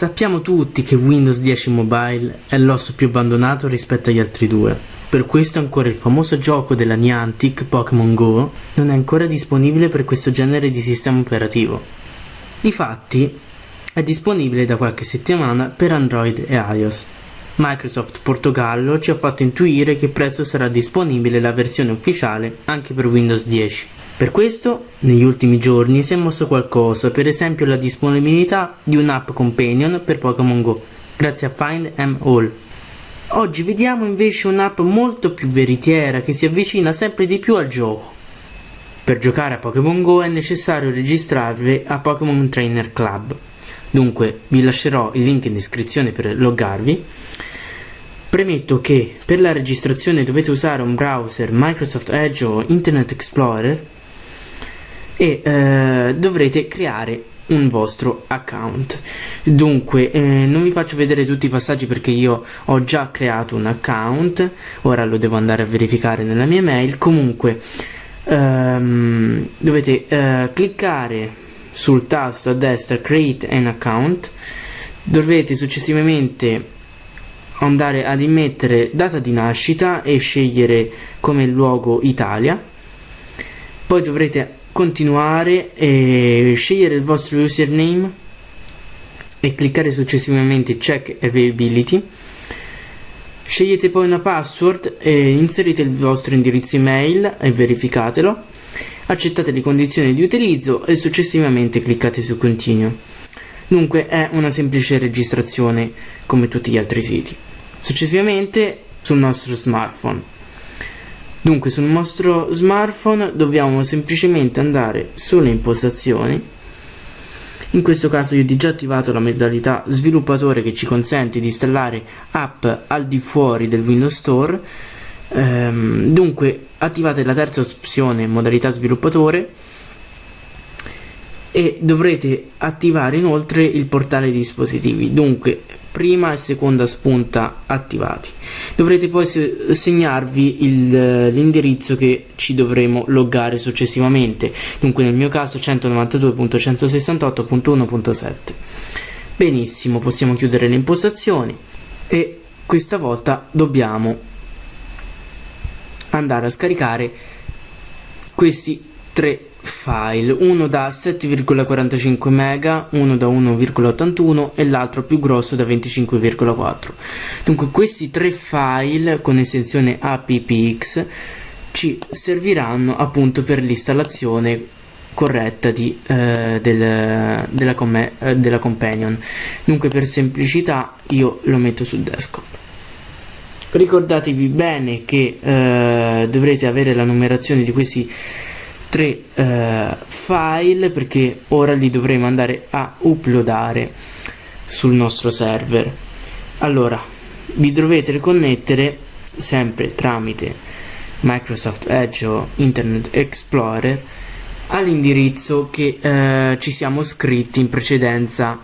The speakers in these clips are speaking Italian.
Sappiamo tutti che Windows 10 Mobile è l'OS più abbandonato rispetto agli altri due. Per questo ancora il famoso gioco della Niantic, Pokémon Go, non è ancora disponibile per questo genere di sistema operativo. Difatti, è disponibile da qualche settimana per Android e iOS. Microsoft Portogallo ci ha fatto intuire che presto sarà disponibile la versione ufficiale anche per Windows 10. Per questo, negli ultimi giorni si è mosso qualcosa, per esempio la disponibilità di un'app companion per Pokémon Go, grazie a Find Em All. Oggi vediamo invece un'app molto più veritiera che si avvicina sempre di più al gioco. Per giocare a Pokémon Go è necessario registrarvi a Pokémon Trainer Club. Dunque vi lascerò il link in descrizione per loggarvi. Premetto che per la registrazione dovete usare un browser Microsoft Edge o Internet Explorer e dovrete creare un vostro account. Dunque non vi faccio vedere tutti i passaggi perché io ho già creato un account, ora lo devo andare a verificare nella mia mail. Comunque dovete cliccare sul tasto a destra Create an Account, dovete successivamente andare ad immettere data di nascita e scegliere come luogo Italia, poi dovrete continuare e scegliere il vostro username e cliccare successivamente Check Availability. Scegliete poi una password e inserite il vostro indirizzo email e verificatelo. Accettate le condizioni di utilizzo e successivamente cliccate su Continue. Dunque è una semplice registrazione come tutti gli altri siti. Successivamente sul nostro smartphone. Dunque sul nostro smartphone dobbiamo semplicemente andare sulle impostazioni. In questo caso io ho già attivato la modalità sviluppatore che ci consente di installare app al di fuori del Windows Store. Dunque attivate la terza opzione modalità sviluppatore e dovrete attivare inoltre il portale dispositivi. Dunque prima e seconda spunta attivati. Dovrete poi segnarvi l'indirizzo che ci dovremo loggare successivamente, dunque nel mio caso 192.168.1.7. benissimo, possiamo chiudere le impostazioni e questa volta dobbiamo andare a scaricare questi tre file, uno da 7,45 MB, uno da 1,81 e l'altro più grosso da 25,4. Dunque questi tre file con estensione appx ci serviranno appunto per l'installazione corretta della companion. Dunque per semplicità io lo metto sul desktop. Ricordatevi bene che dovrete avere la numerazione di questi tre file perché ora li dovremo andare a uploadare sul nostro server. Allora vi dovete riconnettere sempre tramite Microsoft Edge o Internet Explorer all'indirizzo che ci siamo scritti in precedenza.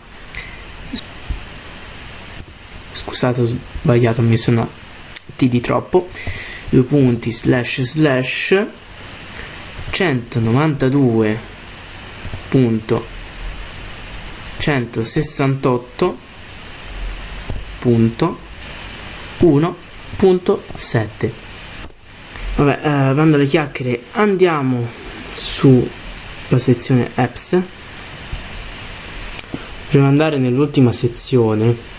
Scusate, ho sbagliato, ho messo una T di troppo. 192.168.1.7. Vabbè, bando alle chiacchiere, andiamo sulla sezione apps. Prima di andare nell'ultima sezione,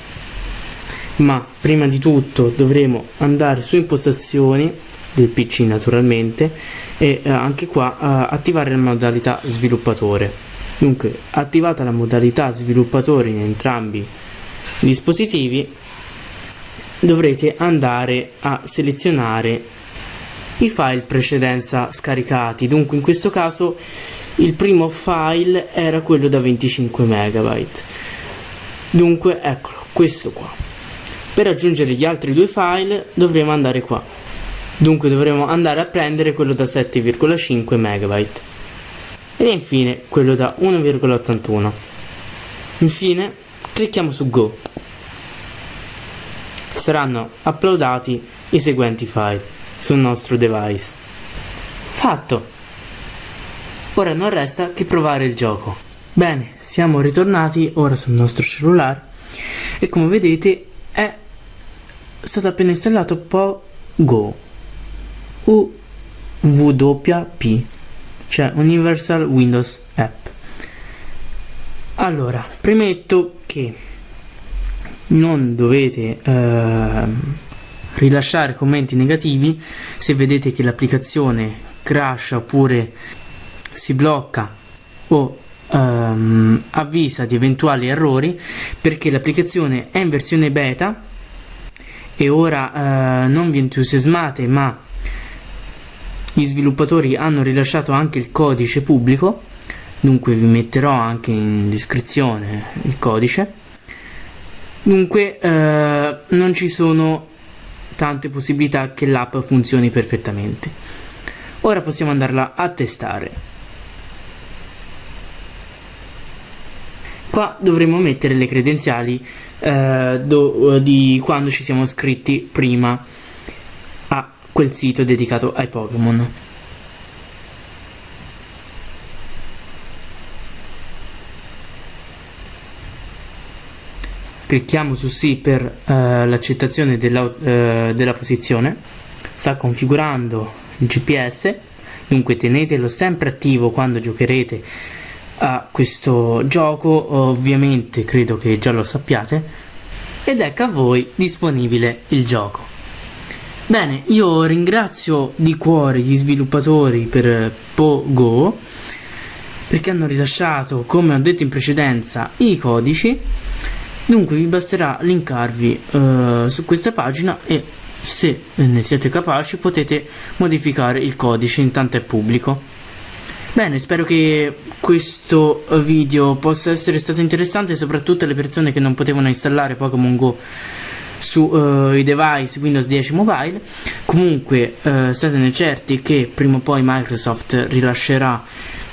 ma prima di tutto dovremo andare su impostazioni del PC naturalmente e anche qua attivare la modalità sviluppatore. Dunque attivata la modalità sviluppatore in entrambi i dispositivi dovrete andare a selezionare i file precedenza scaricati. Dunque in questo caso il primo file era quello da 25 MB, dunque eccolo, questo qua. Per aggiungere gli altri due file dovremo andare qua, dunque dovremo andare a prendere quello da 7,5 MB e infine quello da 1,81. infine clicchiamo su Go. Saranno uploadati i seguenti file sul nostro device. Fatto! Ora non resta che provare il gioco. Bene, siamo ritornati ora sul nostro cellulare e come vedete è stato appena installato PoGo, UWP, cioè Universal Windows App. Allora, premetto che non dovete rilasciare commenti negativi se vedete che l'applicazione crasha oppure si blocca o avvisa di eventuali errori, perché l'applicazione è in versione beta e ora non vi entusiasmate, ma gli sviluppatori hanno rilasciato anche il codice pubblico, dunque vi metterò anche in descrizione il codice. Dunque non ci sono tante possibilità che l'app funzioni perfettamente. Ora possiamo andarla a testare. Qua dovremo mettere le credenziali di quando ci siamo iscritti prima a quel sito dedicato ai Pokémon. Clicchiamo su sì per l'accettazione della posizione. Sta configurando il GPS, dunque tenetelo sempre attivo quando giocherete a questo gioco, ovviamente credo che già lo sappiate, ed ecco a voi disponibile il gioco. Bene, io ringrazio di cuore gli sviluppatori per PoGo, perché hanno rilasciato, come ho detto in precedenza, i codici. Dunque vi basterà linkarvi su questa pagina e, se ne siete capaci, potete modificare il codice, intanto è pubblico. Bene, spero che questo video possa essere stato interessante soprattutto alle persone che non potevano installare Pokémon Go sui device Windows 10 Mobile. Comunque state certi che prima o poi Microsoft rilascerà,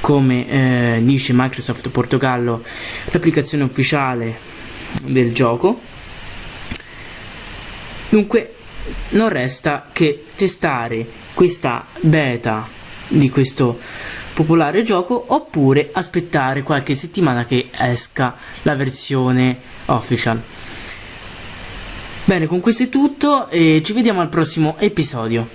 come dice Microsoft Portogallo, l'applicazione ufficiale del gioco. Dunque non resta che testare questa beta di questo popolare gioco oppure aspettare qualche settimana che esca la versione official. Bene, con questo è tutto e ci vediamo al prossimo episodio.